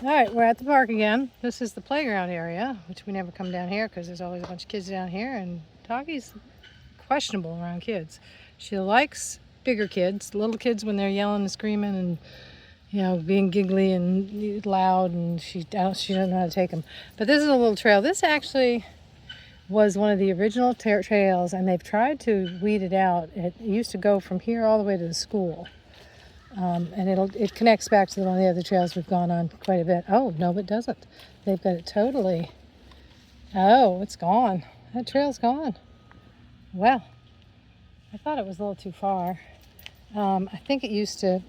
All right, we're at the park again. This is the playground area, which we never come down here because there's always a bunch of kids down here, and Taki's questionable around kids. She likes bigger kids, little kids when they're yelling and screaming and being giggly and loud, and she doesn't know how to take them. But this is a little trail. This actually was one of the original trails, and they've tried to weed it out. It used to go from here all the way to the school. And it connects back to one of the other trails we've gone on quite a bit. Oh, no, it doesn't. They've got it totally. Oh, it's gone. That trail's gone. Well, I thought it was a little too far. I think it used to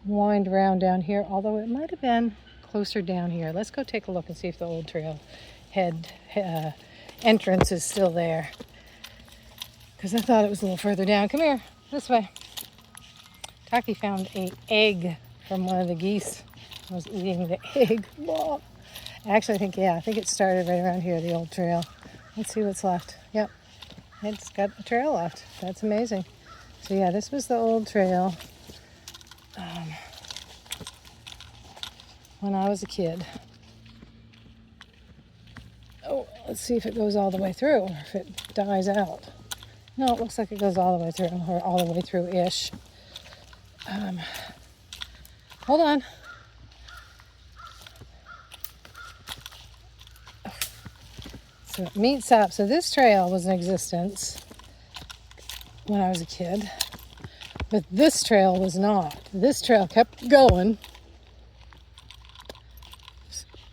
wind around down here, although it might have been closer down here. Let's go take a look and see if the old trail entrance is still there. Because I thought it was a little further down. Come here, this way. Taki found an egg from one of the geese. I was eating the egg. Whoa. Actually, I think it started right around here, the old trail. Let's see what's left. Yep, it's got a trail left. That's amazing. So yeah, this was the old trail when I was a kid. Oh, let's see if it goes all the way through or if it dies out. No, it looks like it goes all the way through, or all the way through-ish. Hold on. So it meets up. So this trail was in existence when I was a kid, but this trail was not. This trail kept going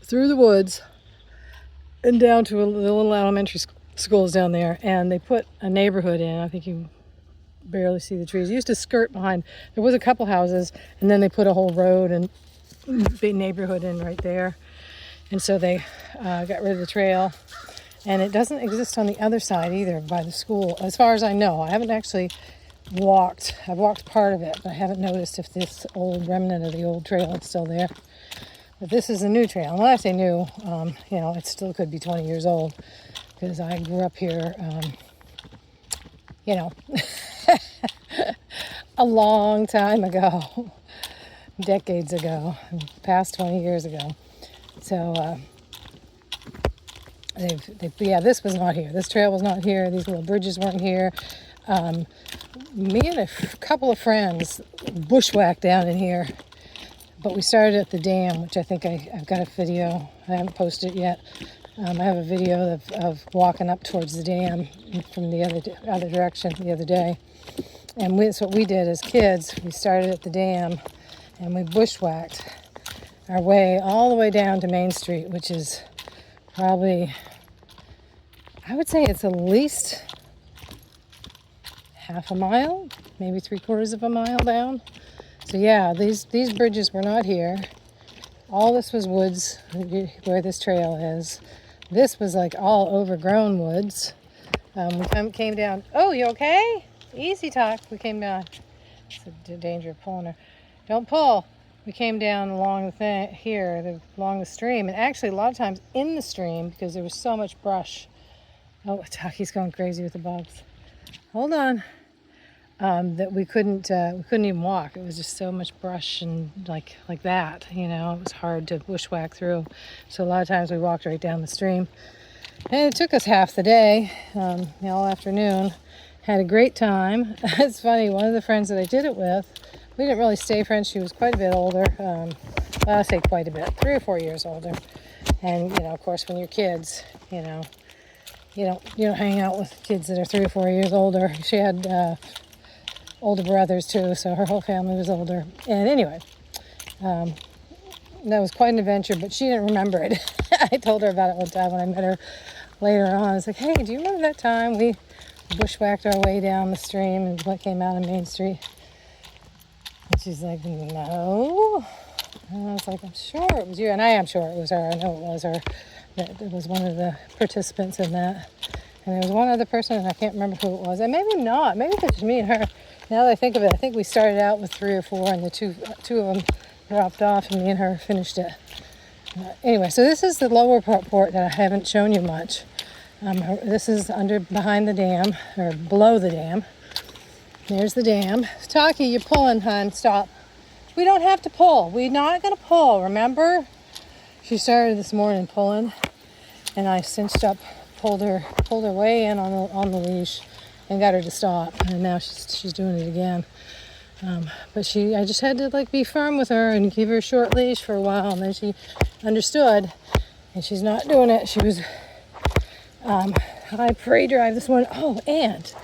through the woods and down to the little elementary schools down there, and they put a neighborhood in. I think you barely see the trees. It used to skirt behind. There was a couple houses, and then they put a whole road and big neighborhood in right there. And so they got rid of the trail, and it doesn't exist on the other side either by the school, as far as I know. I haven't actually walked. I've walked part of it, but I haven't noticed if this old remnant of the old trail is still there. But this is a new trail. And when I say new, it still could be 20 years old because I grew up here, a long time ago, decades ago, past 20 years ago. So this was not here. This trail was not here. These little bridges weren't here. Me and a couple of friends bushwhacked down in here, but we started at the dam, which I think I've got a video. I haven't posted it yet. I have a video of walking up towards the dam from the other direction the other day. And that's what we did as kids. We started at the dam and we bushwhacked our way all the way down to Main Street, which is probably, I would say it's at least half a mile, maybe 3/4 of a mile down. So yeah, these bridges were not here. All this was woods where this trail is. This was like all overgrown woods. We came down. Oh, you okay? Easy talk. We came down. It's the danger of pulling her. Don't pull. We came down along along the stream, and actually a lot of times in the stream because there was so much brush. Oh, Taki's going crazy with the bugs. Hold on. That we couldn't even walk. It was just so much brush and like that. It was hard to bushwhack through. So a lot of times we walked right down the stream, and it took us half the day, all afternoon. Had a great time. It's funny, one of the friends that I did it with, we didn't really stay friends. She was quite a bit older. I say quite a bit, 3 or 4 years older. And, of course, when you're kids, you don't hang out with kids that are 3 or 4 years older. She had older brothers, too, so her whole family was older. And anyway, that was quite an adventure, but she didn't remember it. I told her about it one time when I met her later on. I was like, hey, do you remember that time we bushwhacked our way down the stream and what came out of Main Street? And she's like, no. And I was like, I'm sure it was you. And I am sure it was her. I know it was her. That was one of the participants in that. And there was one other person, and I can't remember who it was. And maybe not. Maybe it was just me and her. Now that I think of it, I think we started out with 3 or 4, and the two of them dropped off, and me and her finished it. Anyway, so this is the lower part that I haven't shown you much. This is behind the dam, or below the dam. There's the dam. Taki, you're pulling, hon. Stop. We don't have to pull. We're not going to pull, remember? She started this morning pulling, and I cinched up, pulled her way in on the leash, and got her to stop. And now she's doing it again. But I just had to like be firm with her and give her a short leash for a while, and then she understood, and she's not doing it. She was high parade drive this morning. Oh, and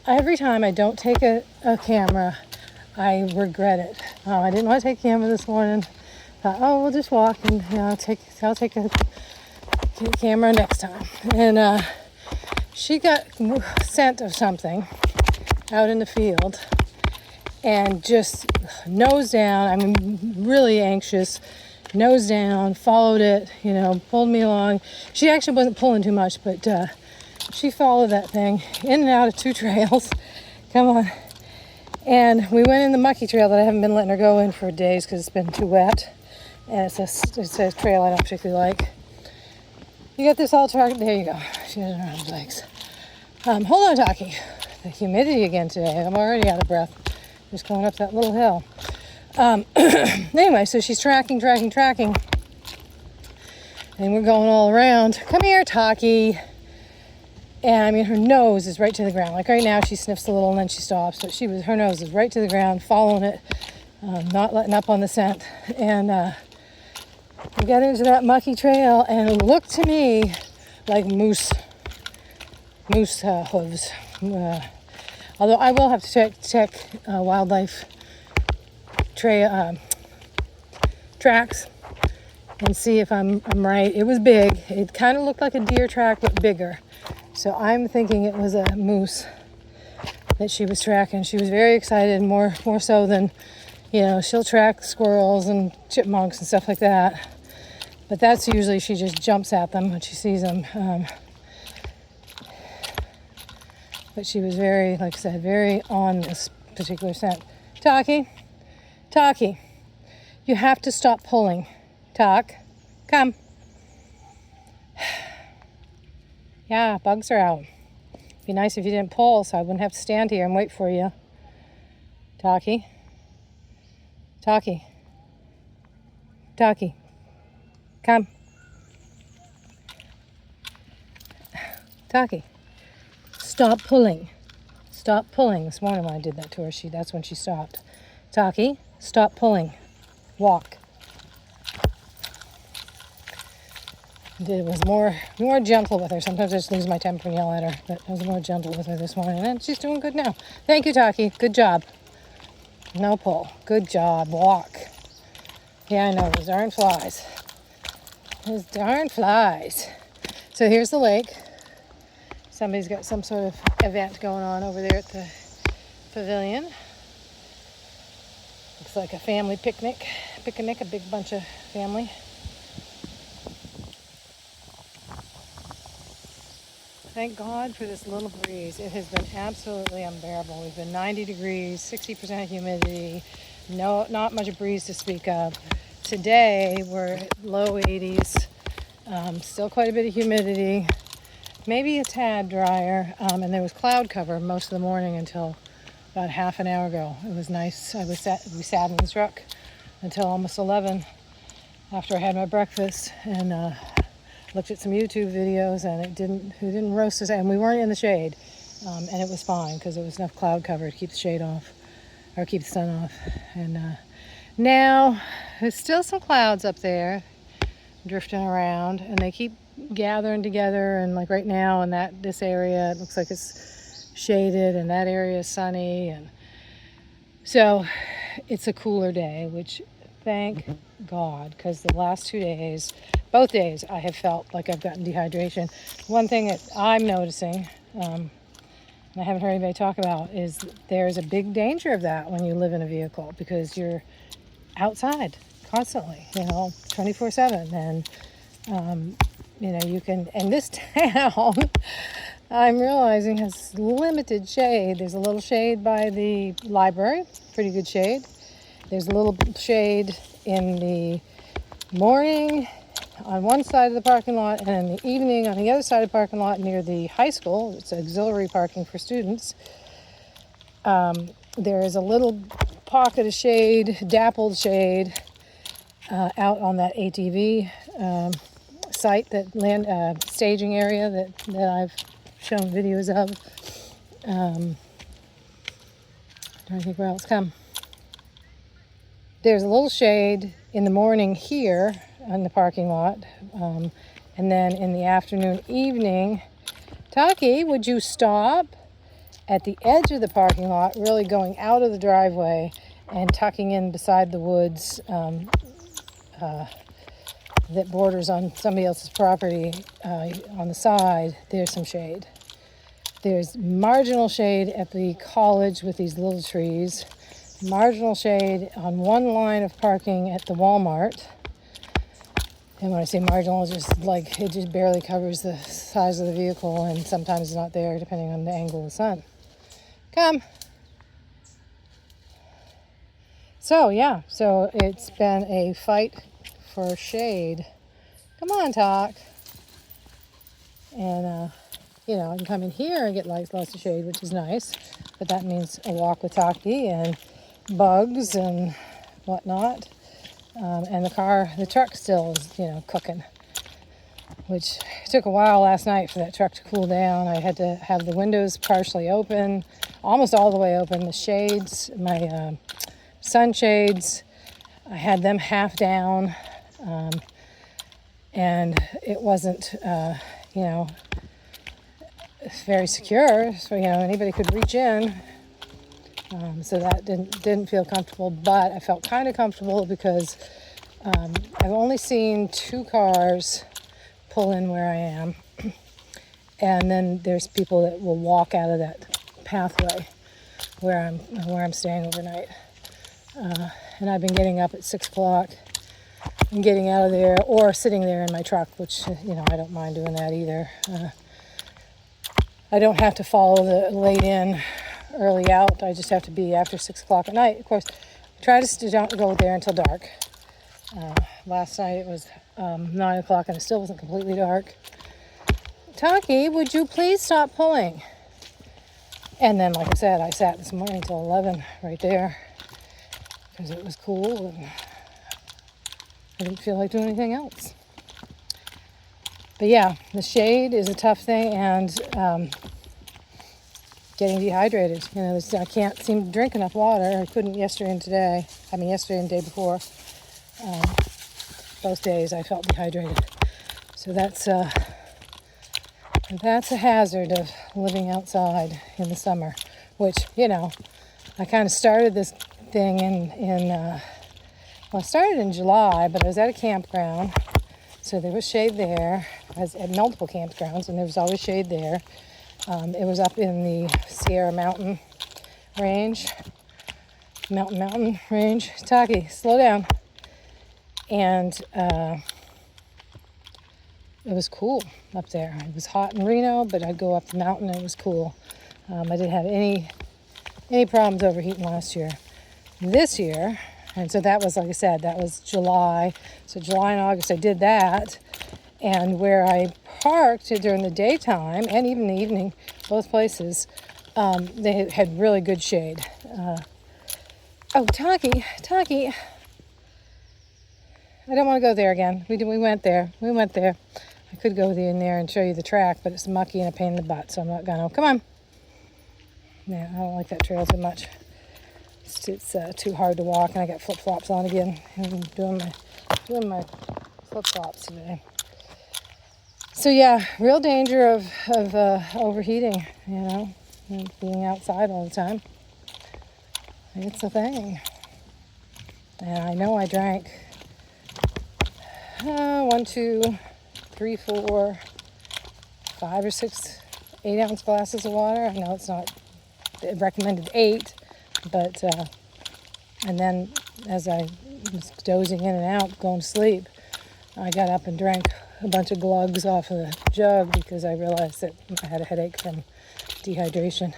every time I don't take a camera, I regret it. I didn't want to take a camera this morning. Thought, oh, we'll just walk, and I'll take a camera next time. And she got scent of something out in the field, and just nose down. I'm really anxious. Nose down, followed it, pulled me along. She actually wasn't pulling too much, but she followed that thing in and out of 2 trails. Come on. And we went in the mucky trail that I haven't been letting her go in for days because it's been too wet. And it's a trail I don't particularly like. You got this all tracked. There you go. She doesn't have legs. Hold on, Taki. The humidity again today. I'm already out of breath. Just going up that little hill. Anyway, so she's tracking. And we're going all around. Come here, Taki. And I mean, her nose is right to the ground. Like right now, she sniffs a little and then she stops. But her nose is right to the ground, following it, not letting up on the scent. And we got into that mucky trail, and it looked to me like moose hooves. Although I will have to check wildlife tracks and see if I'm right. It was big. It kind of looked like a deer track, but bigger. So I'm thinking it was a moose that she was tracking. She was very excited, more so than, she'll track squirrels and chipmunks and stuff like that. But that's usually she just jumps at them when she sees them. But she was very, like I said, very on this particular scent. Taki, you have to stop pulling. Talk, come. Yeah, bugs are out. Be nice if you didn't pull, so I wouldn't have to stand here and wait for you. Taki, come. Taki, stop pulling. This morning when I did that to her, that's when she stopped. Taki, stop pulling. Walk. It was more gentle with her. Sometimes I just lose my temper and yell at her, but I was more gentle with her this morning, and she's doing good now. Thank you, Taki. Good job. No pull. Good job. Walk. Yeah, I know. Those darn flies. So here's the lake. Somebody's got some sort of event going on over there at the pavilion. Looks like a family picnic, a big bunch of family. Thank God for this little breeze. It has been absolutely unbearable. We've been 90 degrees, 60% humidity, not much breeze to speak of. Today we're at low 80s, still quite a bit of humidity, maybe a tad drier, and there was cloud cover most of the morning until about half an hour ago. It was nice. We sat in the truck until almost 11 after I had my breakfast, and looked at some YouTube videos, and it didn't roast us, and we weren't in the shade, and it was fine because there was enough cloud cover to keep the shade off, or keep the sun off. And now there's still some clouds up there drifting around, and they keep gathering together, and like right now in this area it looks like it's shaded, and that area is sunny, and so it's a cooler day, which thank God, because the last 2 days, both days, I have felt like I've gotten dehydration. One thing that I'm noticing, and I haven't heard anybody talk about, is there's a big danger of that when you live in a vehicle, because you're outside constantly, 24/7, and you can, and this town, I'm realizing, has limited shade. There's a little shade by the library, pretty good shade. There's a little shade in the morning on one side of the parking lot, and in the evening on the other side of the parking lot near the high school. It's auxiliary parking for students. There is a little pocket of shade, dappled shade, out on that ATV site, that land staging area that I've shown videos of. I think where else come. There's a little shade in the morning here in the parking lot, and then in the afternoon, evening. Taki, would you stop at the edge of the parking lot, really going out of the driveway and tucking in beside the woods that borders on somebody else's property on the side? There's some shade. There's marginal shade at the college with these little trees. Marginal shade on one line of parking at the Walmart. And when I say marginal, it's just like it just barely covers the size of the vehicle, and sometimes it's not there depending on the angle of the sun. Come. So yeah, so it's been a fight for shade. Come on, Talk. And I can come in here and get lots of shade, which is nice. But that means a walk with Taki and bugs and whatnot. And the truck still is, cooking. Which took a while last night for that truck to cool down. I had to have the windows partially open, almost all the way open. The shades, my sunshades, I had them half down. And it wasn't, very secure, so anybody could reach in, so that didn't feel comfortable. But I felt kind of comfortable because I've only seen 2 cars pull in where I am, and then there's people that will walk out of that pathway where I'm staying overnight. And I've been getting up at 6 o'clock and getting out of there, or sitting there in my truck, which I don't mind doing that either. I don't have to follow the late in, early out. I just have to be after 6 o'clock at night. Of course, I try to don't go there until dark. Last night it was 9 o'clock and it still wasn't completely dark. Taki, would you please stop pulling? And then, like I said, I sat this morning till 11 right there because it was cool and I didn't feel like doing anything else. But yeah, the shade is a tough thing, and getting dehydrated. I can't seem to drink enough water. I couldn't yesterday and today. Yesterday and the day before. Both days I felt dehydrated. So that's a hazard of living outside in the summer, which, I kind of started this thing I started in July, but I was at a campground. So there was shade there. I was at multiple campgrounds, and there was always shade there. It was up in the Sierra Mountain range. Mountain range. Taki, slow down. And it was cool up there. It was hot in Reno, but I'd go up the mountain and it was cool. I didn't have any problems overheating last year. This year, and so that was, like I said, that was July. So July and August I did that. And where I parked during the daytime and even the evening, both places, they had really good shade. Taki, I don't want to go there again. We went there. I could go in there and show you the track, but it's mucky and a pain in the butt, so I'm not gonna. Come on. Yeah, I don't like that trail too much. It's too hard to walk, and I got flip-flops on again. I'm doing my flip-flops today. So yeah, real danger of overheating, and being outside all the time. It's a thing. And I know I drank 1, 2, 3, 4, 5 or 6 8-ounce glasses of water. I know it's not recommended 8, but and then as I was dozing in and out, going to sleep, I got up and drank a bunch of glugs off of the jug because I realized that I had a headache from dehydration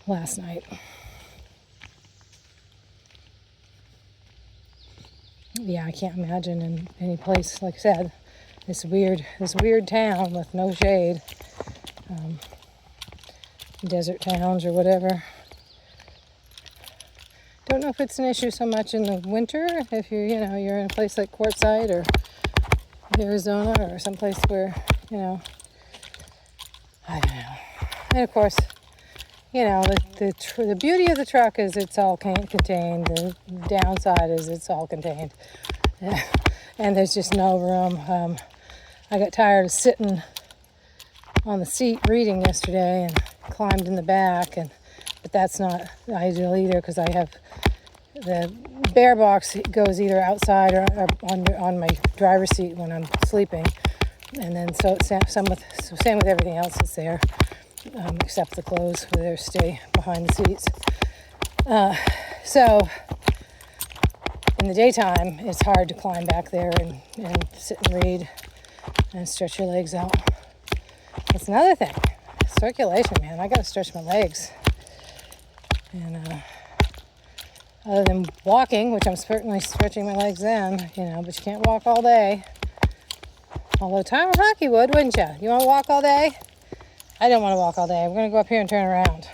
last night. Yeah, I can't imagine in any place, like I said, this weird town with no shade, desert towns or whatever. Don't know if it's an issue so much in the winter if you're in a place like Quartzsite or Arizona or someplace where, you know, I don't know. And of course, you know, the beauty of the truck is it's all contained. The downside is it's all contained. And there's just no room. I got tired of sitting on the seat reading yesterday and climbed in the back, but that's not ideal either because I have the bear box goes either outside or on my driver's seat when I'm sleeping, and then same with everything else that's there, except the clothes where they stay behind the seats. So in the daytime, it's hard to climb back there and sit and read and stretch your legs out. That's another thing. Circulation, man. I got to stretch my legs. And other than walking, which I'm certainly stretching my legs then, you know, but you can't walk all day. Although Taki would, wouldn't you? You want to walk all day? I don't want to walk all day. I'm going to go up here and turn around.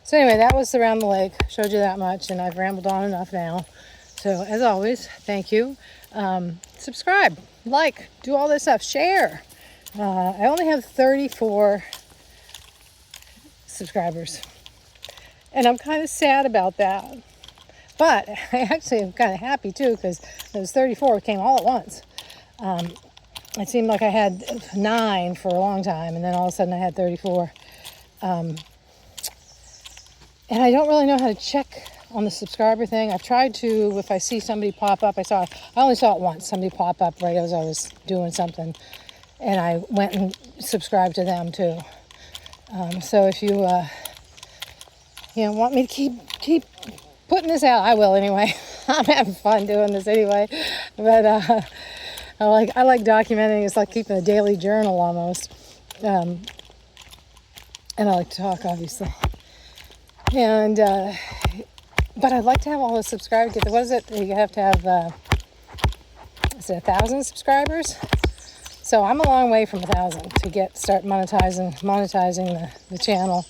So anyway, that was around the lake. Showed you that much, and I've rambled on enough now. So as always, thank you. Subscribe, like, do all this stuff, share. I only have 34 subscribers, and I'm kind of sad about that. But I actually am kind of happy too because those 34 came all at once. It seemed like I had 9 for a long time, and then all of a sudden I had 34. And I don't really know how to check on the subscriber thing. I've tried to, if I see somebody pop up, I only saw it once, somebody pop up right as I was doing something, and I went and subscribed to them too. So if you want me to keep putting this out, I will anyway. I'm having fun doing this anyway. But I like documenting. It's like keeping a daily journal almost. And I like to talk, obviously. And but I'd like to have all the subscribers. What is it? You have to have is it 1,000 subscribers? So I'm a long way from 1,000 to start monetizing the channel.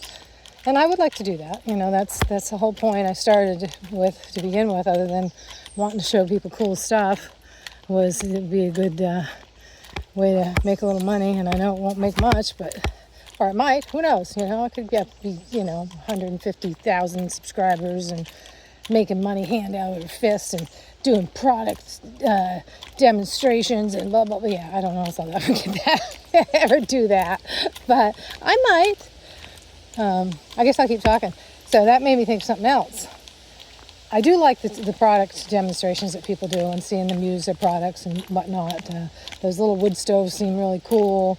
And I would like to do that. You know, that's the whole point I started with to begin with, other than wanting to show people cool stuff, was it'd be a good way to make a little money. And I know it won't make much, or it might, who knows, you know, I could be 150,000 subscribers and making money hand out of fist and doing product demonstrations and blah, blah, blah. Yeah, I don't know if I'll ever ever do that, but I might. I guess I'll keep talking. So that made me think of something else. I do like the product demonstrations that people do and seeing them use their products and whatnot. Those little wood stoves seem really cool.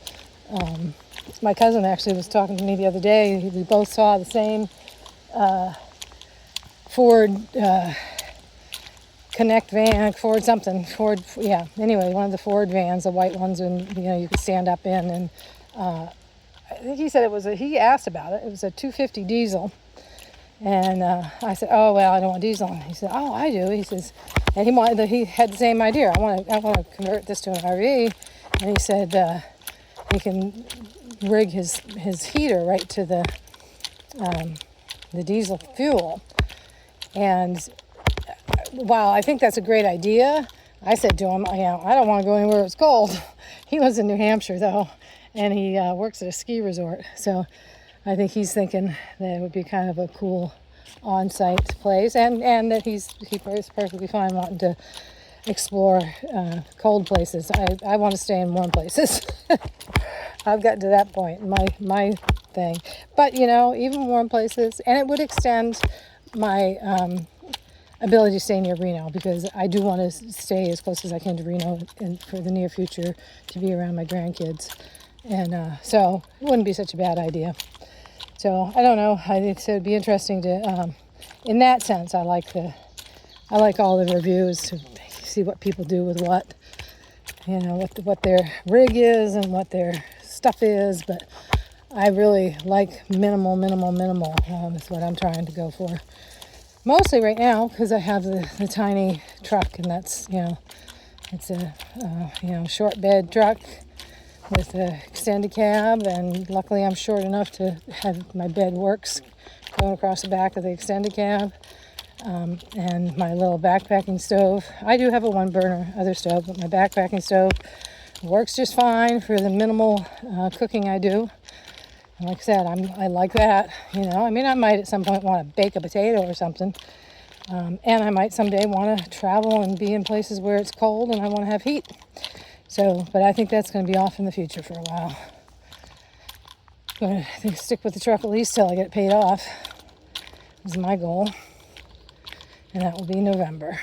My cousin actually was talking to me the other day. We both saw the same Ford Connect van, Ford, yeah. Anyway, one of the Ford vans, the white ones, and you could stand up in. And I think he said he asked about it. It was a 250 diesel. And I said, oh, well, I don't want diesel. And he said, oh, I do. He says, and he had the same idea. I want to convert this to an RV. And he said he can rig his heater right to the diesel fuel. And while I think that's a great idea, I said to him, I don't want to go anywhere it's cold. He lives in New Hampshire, though, and he works at a ski resort. So I think he's thinking that it would be kind of a cool on-site place, and that he's perfectly fine wanting to explore cold places. I want to stay in warm places. I've gotten to that point, my thing. But, even warm places, and it would extend my ability to stay near Reno, because I do want to stay as close as I can to Reno for the near future to be around my grandkids. And so it wouldn't be such a bad idea. So I don't know. I think so it'd be interesting to, in that sense, I like all the reviews to see what people do with what, what their rig is and what their stuff is. But I really like minimal. Is what I'm trying to go for. Mostly right now, because I have the tiny truck, and that's, it's a, short bed truck with an extended cab, and luckily I'm short enough to have my bed works going across the back of the extended cab, and my little backpacking stove. I do have a one burner other stove, but my backpacking stove Works just fine for the minimal cooking I do. And like I said, I like that, you know. I mean, I might at some point want to bake a potato or something. And I might someday want to travel and be in places where it's cold and I want to have heat. So, but I think that's going to be off in the future for a while. But I think stick with the truck at least till I get it paid off is my goal. And that will be November.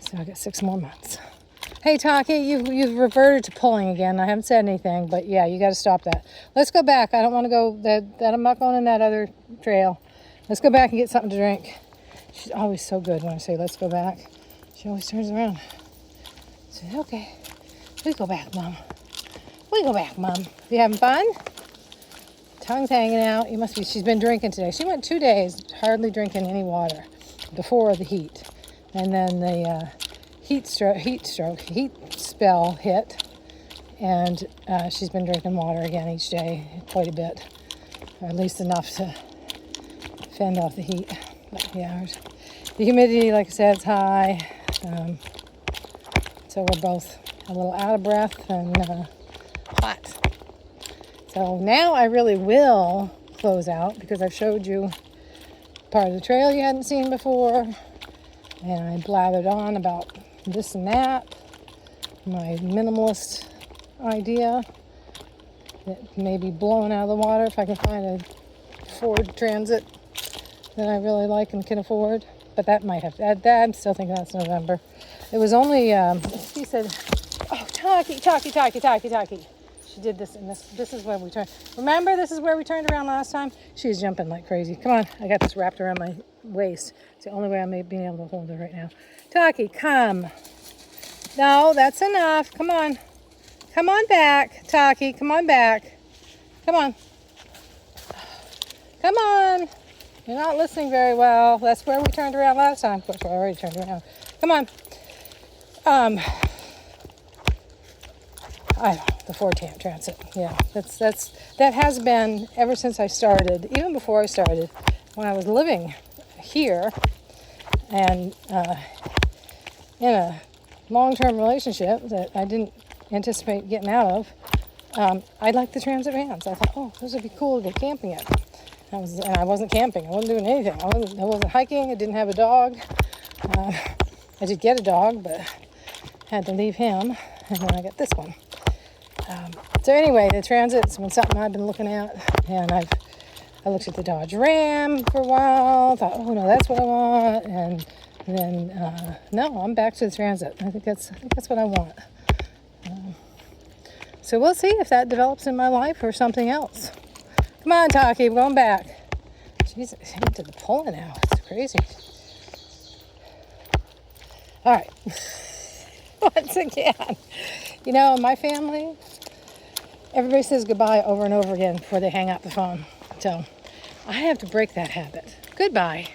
So I got 6 more months. Hey, Taki, you've reverted to pulling again. I haven't said anything, but yeah, you got to stop that. Let's go back. I don't want to go that I'm not going in that other trail. Let's go back and get something to drink. She's always so good when I say let's go back. She always turns around. She says, okay, we go back, Mom. We go back, Mom. You having fun? Tongue's hanging out. You must be. She's been drinking today. She went 2 days hardly drinking any water before the heat, and then the heat spell hit, and she's been drinking water again each day, quite a bit, or at least enough to fend off the heat. But yeah, the humidity, like I said, is high, so we're both a little out of breath and hot. So now I really will close out because I've showed you part of the trail you hadn't seen before, and I blathered on about this and that, my minimalist idea that may be blown out of the water if I can find a Ford Transit that I really like and can afford. But that might have that. I'm still thinking that's November. It was only he said, "Oh, Taki." She did this, and this is where we turned. Remember, this is where we turned around last time. She was jumping like crazy. Come on, I got this wrapped around my waist. It's the only way I'm being able to hold her right now. Taki, come. No, that's enough. Come on. Come on back, Taki. Come on back. Come on. Come on. You're not listening very well. That's where we turned around last time. Of course, I already turned around. Come on. The Ford Transit. Yeah, that has been ever since I started, even before I started, when I was living here and in a long-term relationship that I didn't anticipate getting out of. I liked the transit vans. I thought, oh, those would be cool to go camping in. And I wasn't camping. I wasn't doing anything. I wasn't hiking. I didn't have a dog. I did get a dog, but had to leave him. And then I got this one. So anyway, the Transit's been something I've been looking at, and I looked at the Dodge Ram for a while. Thought, oh no, that's what I want, and then no, I'm back to the Transit. I think that's what I want. So we'll see if that develops in my life or something else. Come on, Taki, we're going back. Jeez, I'm into the pulling now. It's crazy. All right. Once again, you know, in my family, everybody says goodbye over and over again before they hang up the phone. So I have to break that habit. Goodbye.